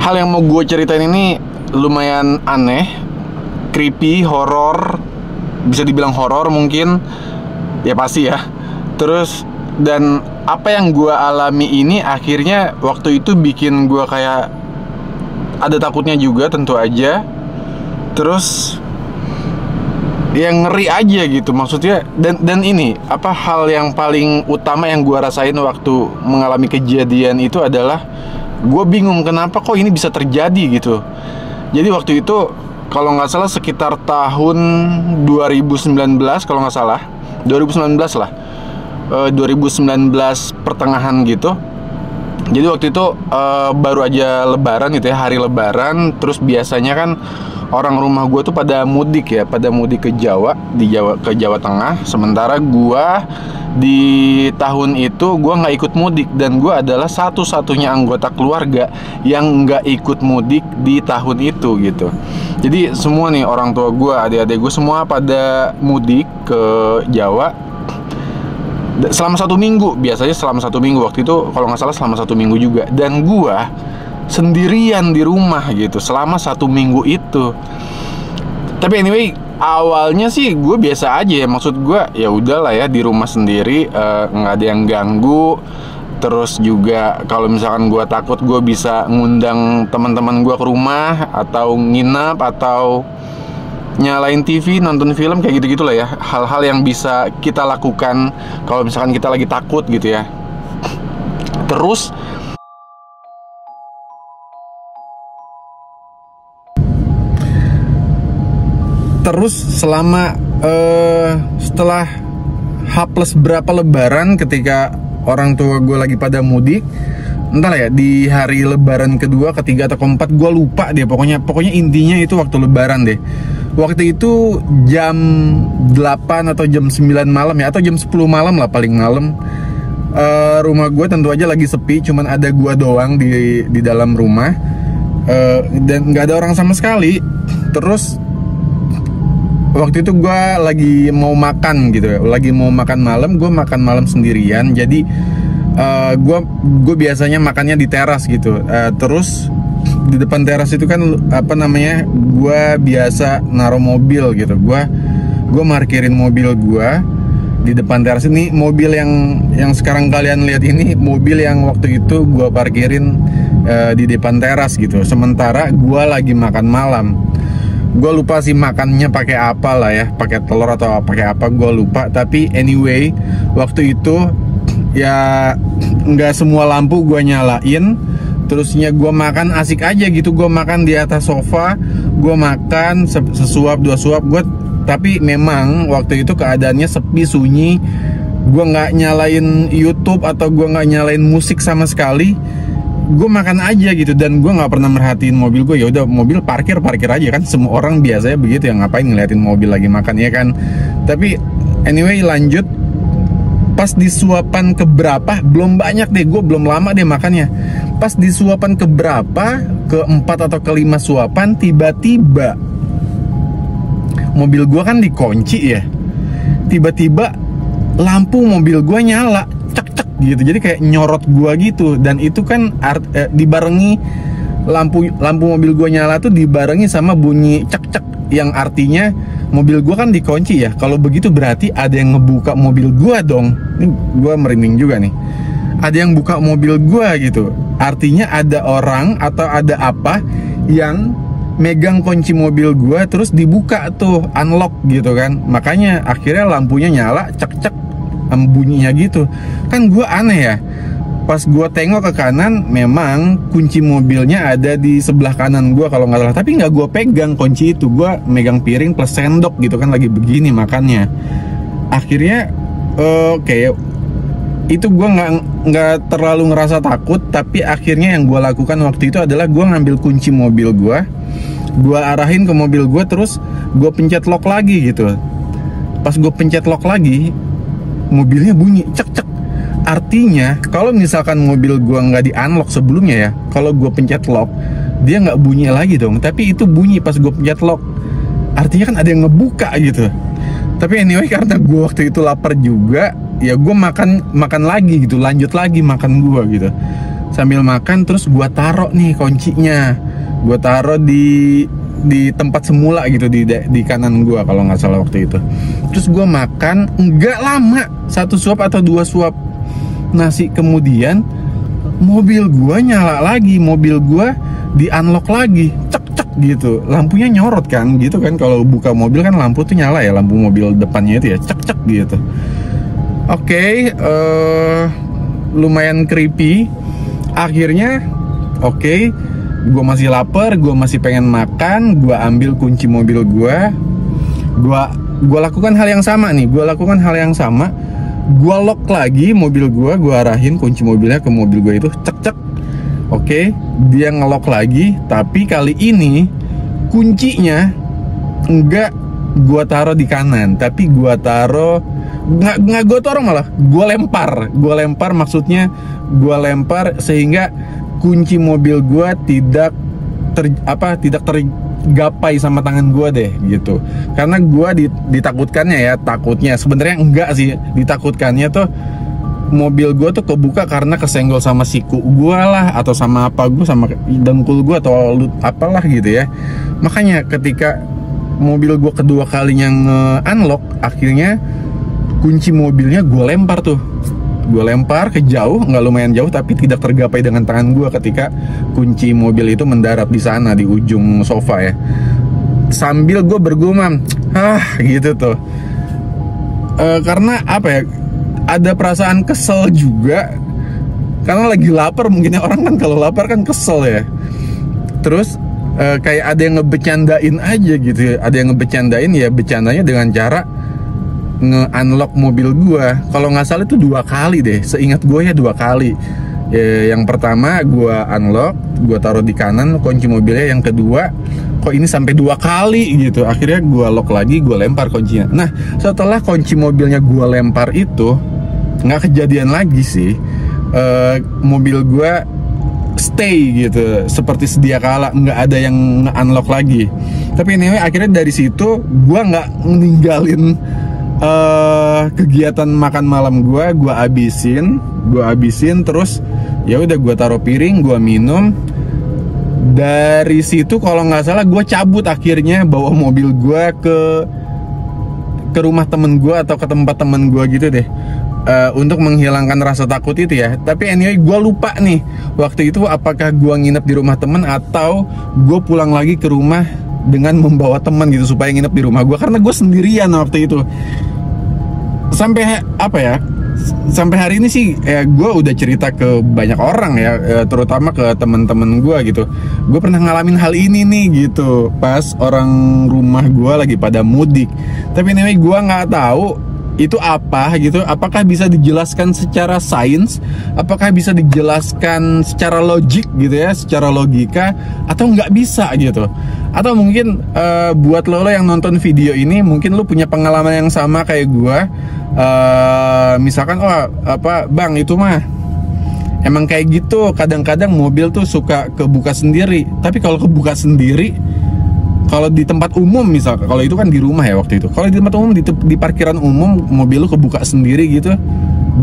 hal yang mau gue ceritain ini lumayan aneh, creepy, horor, bisa dibilang horor mungkin, ya pasti ya. Terus dan apa yang gue alami ini akhirnya waktu itu bikin gue kayak ada takutnya juga tentu aja. Terus yang ngeri aja gitu maksudnya. Dan ini apa hal yang paling utama yang gue rasain waktu mengalami kejadian itu adalah gue bingung kenapa kok ini bisa terjadi gitu. Jadi waktu itu kalau nggak salah sekitar tahun 2019, kalau nggak salah 2019 lah, 2019 pertengahan gitu. Jadi waktu itu baru aja lebaran gitu ya, hari lebaran. Terus biasanya kan orang rumah gue tuh pada mudik ya, pada mudik ke Jawa, ke Jawa Tengah. Sementara gue di tahun itu gue nggak ikut mudik, dan gue adalah satu-satunya anggota keluarga yang nggak ikut mudik di tahun itu gitu. Jadi semua nih orang tua gue, adik-adik gue semua pada mudik ke Jawa selama 1 minggu. Biasanya selama 1 minggu, waktu itu kalau nggak salah selama 1 minggu juga. Dan gue sendirian di rumah gitu selama 1 minggu itu. Tapi anyway, awalnya sih gue biasa aja ya. Maksud gue ya udahlah ya, di rumah sendiri, nggak ada yang ganggu. Terus juga kalau misalkan gue takut, gue bisa ngundang teman-teman gue ke rumah, atau nginap, atau nyalain TV, nonton film, kayak gitu-gitu lah ya. Hal-hal yang bisa kita lakukan kalau misalkan kita lagi takut gitu ya. Terus selama setelah H+ berapa lebaran, ketika orang tua gue lagi pada mudik, entahlah ya, di hari lebaran kedua, ketiga, atau keempat, gue lupa deh. Pokoknya intinya itu waktu lebaran deh. Waktu itu jam 8 atau jam 9 malam ya, atau jam 10 malam lah paling malam. Rumah gue tentu aja lagi sepi, cuman ada gue doang di dalam rumah, dan nggak ada orang sama sekali. Terus waktu itu gue lagi mau makan gitu ya, lagi mau makan malam. Gue makan malam sendirian, jadi gue biasanya makannya di teras gitu. Terus di depan teras itu kan apa namanya, gue biasa naruh mobil gitu. Gue parkirin mobil gue di depan teras. Ini mobil yang sekarang kalian lihat ini, mobil yang waktu itu gue parkirin di depan teras gitu. Sementara gue lagi makan malam. Gue lupa sih makannya pakai apa lah ya, pakai telur atau pakai apa, gue lupa. Tapi anyway, waktu itu ya nggak semua lampu gue nyalain. Terusnya gue makan asik aja gitu. Gue makan di atas sofa, gue makan sesuap 2 suap. Tapi memang waktu itu keadaannya sepi, sunyi. Gue nggak nyalain YouTube atau gue nggak nyalain musik sama sekali. Gue makan aja gitu, dan gue nggak pernah merhatiin mobil gue. Ya udah, mobil parkir aja kan, semua orang biasanya begitu ya, ngapain ngeliatin mobil lagi makan ya kan. Tapi anyway, lanjut. Pas di suapan keberapa, belum banyak deh, gue belum lama deh makannya. Pas di suapan keberapa, keempat atau kelima suapan, tiba-tiba mobil gue kan dikunci ya, tiba-tiba lampu mobil gue nyala, cek gitu. Jadi kayak nyorot gua gitu. Dan itu kan dibarengi lampu mobil gua nyala tuh dibarengi sama bunyi cek, yang artinya mobil gua kan dikunci ya. Kalau begitu berarti ada yang ngebuka mobil gua dong. Ini gua merinding juga nih. Ada yang buka mobil gua gitu. Artinya ada orang atau ada apa yang megang kunci mobil gua, terus dibuka tuh, unlock gitu kan. Makanya akhirnya lampunya nyala, cek bunyinya gitu. Kan gue aneh ya, pas gue tengok ke kanan, memang kunci mobilnya ada di sebelah kanan gue kalau nggak salah. Tapi nggak gue pegang kunci itu, gue megang piring plus sendok gitu kan, lagi begini makannya. Akhirnya kayak itu gue nggak terlalu ngerasa takut. Tapi akhirnya yang gue lakukan waktu itu adalah gue ngambil kunci mobil gue arahin ke mobil gue, terus gue pencet lock lagi gitu. Pas gue pencet lock lagi, mobilnya bunyi cek. Artinya kalau misalkan mobil gua nggak di unlock sebelumnya ya, kalau gua pencet lock dia nggak bunyi lagi dong. Tapi itu bunyi pas gua pencet lock, artinya kan ada yang ngebuka gitu. Tapi anyway, karena gua waktu itu lapar juga, ya gua makan lagi gitu, lanjut lagi makan gua gitu. sambil makan, terus gue taruh nih kuncinya, gue taruh di tempat semula gitu, di kanan gue kalau nggak salah waktu itu. Terus gue makan, nggak lama, 1 suap atau 2 suap nasi kemudian mobil gue nyala lagi, mobil gue di unlock lagi, cek gitu, lampunya nyorot kan gitu kan, kalau buka mobil kan lampu tuh nyala ya, lampu mobil depannya itu ya, cek gitu. Oke, lumayan creepy. Akhirnya gue masih lapar, gue masih pengen makan, gue ambil kunci mobil gue lakukan hal yang sama nih, gue lock lagi mobil gue arahin kunci mobilnya ke mobil gue itu, cek. Oke, dia ngelock lagi, tapi kali ini kuncinya enggak gue taruh di kanan, tapi gue taruh nggak gue taruh, malah gue lempar, maksudnya gue lempar sehingga kunci mobil gue tidak tergapai sama tangan gue deh gitu. Karena gue ditakutkannya ya, takutnya sebenarnya enggak sih, ditakutkannya tuh mobil gue tuh kebuka karena kesenggol sama siku gue lah, atau sama apa gue, sama dengkul gue atau apalah gitu ya. Makanya ketika mobil gue kedua kalinya nge-unlock, akhirnya kunci mobilnya gue lempar ke jauh, nggak lumayan jauh, tapi tidak tergapai dengan tangan gue ketika kunci mobil itu mendarat di sana di ujung sofa ya. Sambil gue bergumam, gitu tuh. Karena apa ya? Ada perasaan kesel juga, karena lagi lapar mungkin ya, orang kan kalau lapar kan kesel ya. Terus kayak ada yang ngebecandain aja gitu ya. Ada yang ngebecandain ya, bercandanya dengan cara nge-unlock mobil gua. Kalau nggak salah itu 2 kali deh, seingat gue ya 2 kali ya. Yang pertama gua unlock, gua taruh di kanan kunci mobilnya. Yang kedua, kok ini sampai 2 kali gitu. Akhirnya gua lock lagi, gua lempar kuncinya. Nah, setelah kunci mobilnya gua lempar itu, nggak kejadian lagi sih. Mobil gua stay gitu seperti sedia kala, nggak ada yang nge-unlock lagi. Tapi anyway, akhirnya dari situ gua nggak ninggalin kegiatan makan malam gua habisin. Terus ya udah, gua taruh piring, gua minum. Dari situ kalau nggak salah gua cabut, akhirnya bawa mobil gua ke rumah temen gua atau ke tempat temen gua gitu deh, untuk menghilangkan rasa takut itu ya. Tapi anyway, gue lupa nih waktu itu apakah gue nginep di rumah temen atau gue pulang lagi ke rumah dengan membawa teman gitu supaya nginep di rumah gue, karena gue sendirian waktu itu. Sampai sampai hari ini sih gue udah cerita ke banyak orang ya, terutama ke temen-temen gue gitu. Gue pernah ngalamin hal ini nih gitu pas orang rumah gue lagi pada mudik. Tapi anyway, gue nggak tahu itu apa gitu, apakah bisa dijelaskan secara sains, apakah bisa dijelaskan secara logik gitu ya, secara logika, atau nggak bisa gitu. Atau mungkin buat lo yang nonton video ini, mungkin lo punya pengalaman yang sama kayak gue. Misalkan bang, itu mah emang kayak gitu, kadang-kadang mobil tuh suka kebuka sendiri. Tapi kalau kebuka sendiri, kalau di tempat umum misalkan, kalau itu kan di rumah ya waktu itu, kalau di tempat umum, di parkiran umum, mobil lu kebuka sendiri gitu,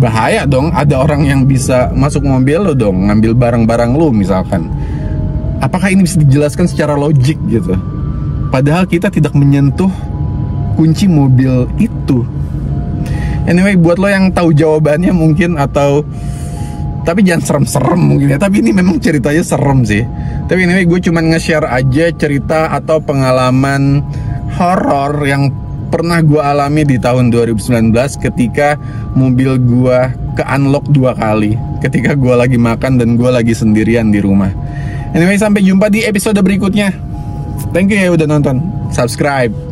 bahaya dong. Ada orang yang bisa masuk mobil lu dong, ngambil barang-barang lu misalkan. Apakah ini bisa dijelaskan secara logik gitu? Padahal kita tidak menyentuh kunci mobil itu. Anyway, buat lo yang tahu jawabannya mungkin, atau tapi jangan serem-serem mungkin ya, tapi ini memang ceritanya serem sih. Tapi anyway, gue cuman nge-share aja cerita atau pengalaman horor yang pernah gue alami di tahun 2019 ketika mobil gue ke-unlock 2 kali, ketika gue lagi makan dan gue lagi sendirian di rumah. Anyway, sampai jumpa di episode berikutnya. Thank you ya udah nonton. Subscribe.